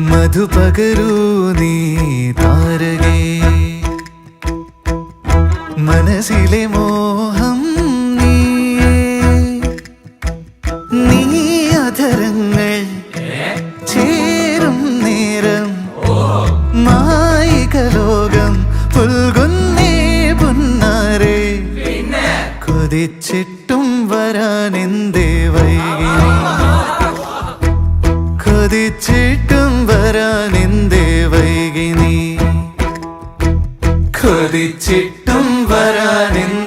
മധുപകരൂ നീ താരകേ മനസ്സിലെ മോഹം നീയേ നീ അധരങ്ങൾ ചേരും നേരം മായികലോകം പുൽകുന്നേ പുന്നാരേ കൊതിച്ചിട്ടും വരാനെന്തേ വൈകി കൊതിച്ചിട്ടും വരാനെന്തേ വൈകി നീ കൊതിച്ചിട്ടും വരാനെന്തേ